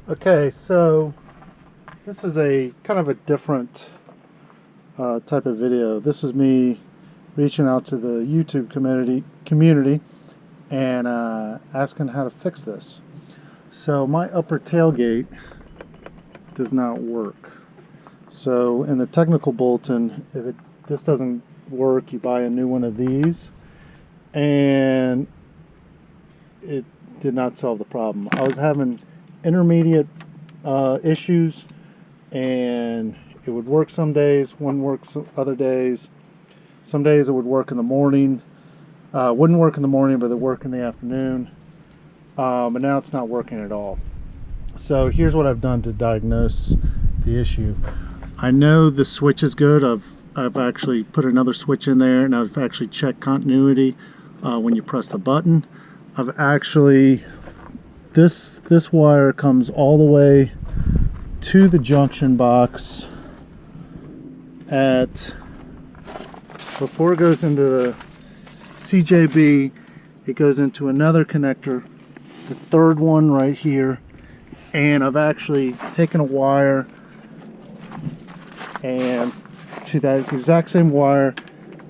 Okay, so this is a kind of a different type of video. This is me reaching out to the YouTube community and asking how to fix this. So my upper tailgate does not work. So in the technical bulletin, if this doesn't work, you buy a new one of these, and it did not solve the problem. I was having intermediate issues, and it would work some days, wouldn't work other days. Some days it would work in the morning, wouldn't work in the morning, but it would work in the afternoon. But now it's not working at all. So here's what I've done to diagnose the issue. I know the switch is good. I've actually put another switch in there, and I've actually checked continuity when you press the button. I've actually, this wire comes all the way to the junction box before it goes into the CJB, it goes into another connector, the third one right here, and I've actually taken a wire, and to that exact same wire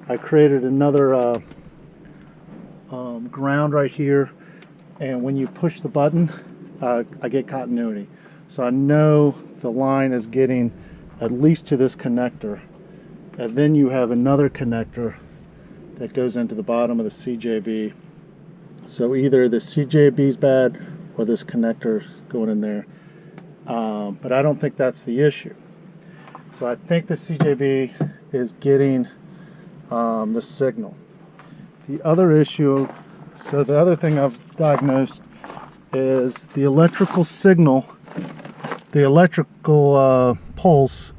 I created another ground right here, and when you push the button I get continuity. So I know the line is getting at least to this connector, and then you have another connector that goes into the bottom of the CJB. So either the CJB is bad or this connector going in there, but I don't think that's the issue. So I think the CJB is getting the signal. The other issue, so the other thing I've diagnosed is the electrical signal, the electrical pulse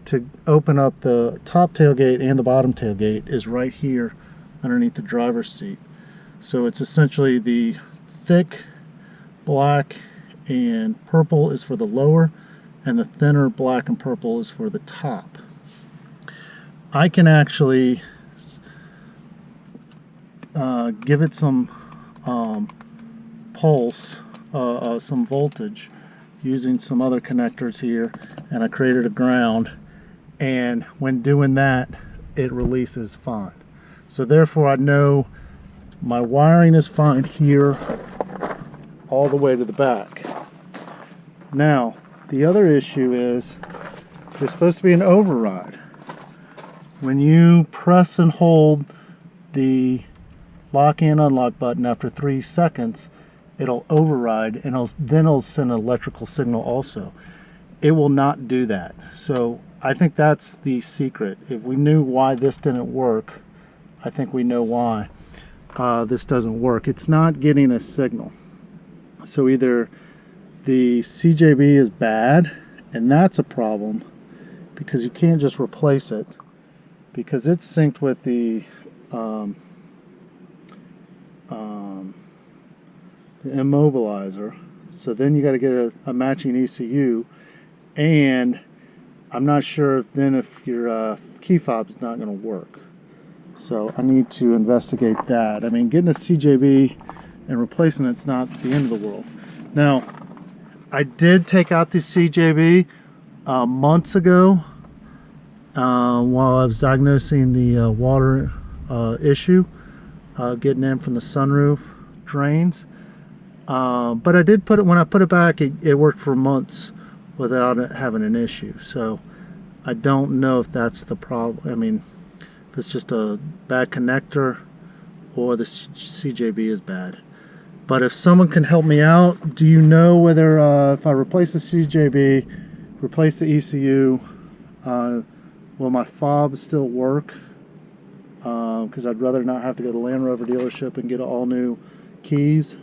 to open up the top tailgate and the bottom tailgate is right here underneath the driver's seat. So it's essentially the thick black and purple is for the lower, and the thinner black and purple is for the top. I can actually give it some pulse, some voltage, using some other connectors here, and I created a ground, and when doing that it releases fine. So therefore I know my wiring is fine here all the way to the back. Now the other issue is there's supposed to be an override. When you press and hold the lock and unlock button after 3 seconds, it'll override, and then it'll send an electrical signal also. It will not do that. So I think that's the secret. If we knew why this didn't work, I think we know why this doesn't work. It's not getting a signal. So either the CJB is bad, and that's a problem, because you can't just replace it, because it's synced with the immobilizer. So then you got to get a matching ECU, and I'm not sure then if your key fob's not going to work. So I need to investigate that. I mean, getting a CJB and replacing it's not the end of the world. Now, I did take out the CJB months ago while I was diagnosing the water issue, getting in from the sunroof drains. But I did put it, when I put it back, it worked for months without it having an issue. So I don't know if that's the problem. I mean, if it's just a bad connector or the CJB is bad. But if someone can help me out, do you know whether if I replace the CJB, replace the ECU, will my fob still work? Because I'd rather not have to go to the Land Rover dealership and get all new keys.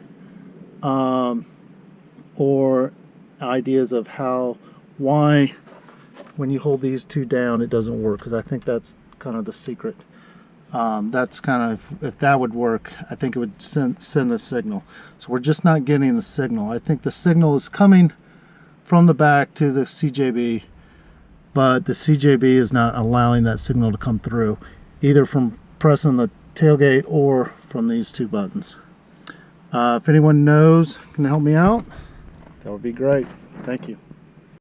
Or ideas of why when you hold these two down it doesn't work, because I think that's kind of the secret. That's kind of, if that would work, I think it would send the signal. So we're just not getting the signal. I think the signal is coming from the back to the CJB, but the CJB is not allowing that signal to come through, either from pressing the tailgate or from these two buttons. If anyone knows, can help me out. That would be great. Thank you.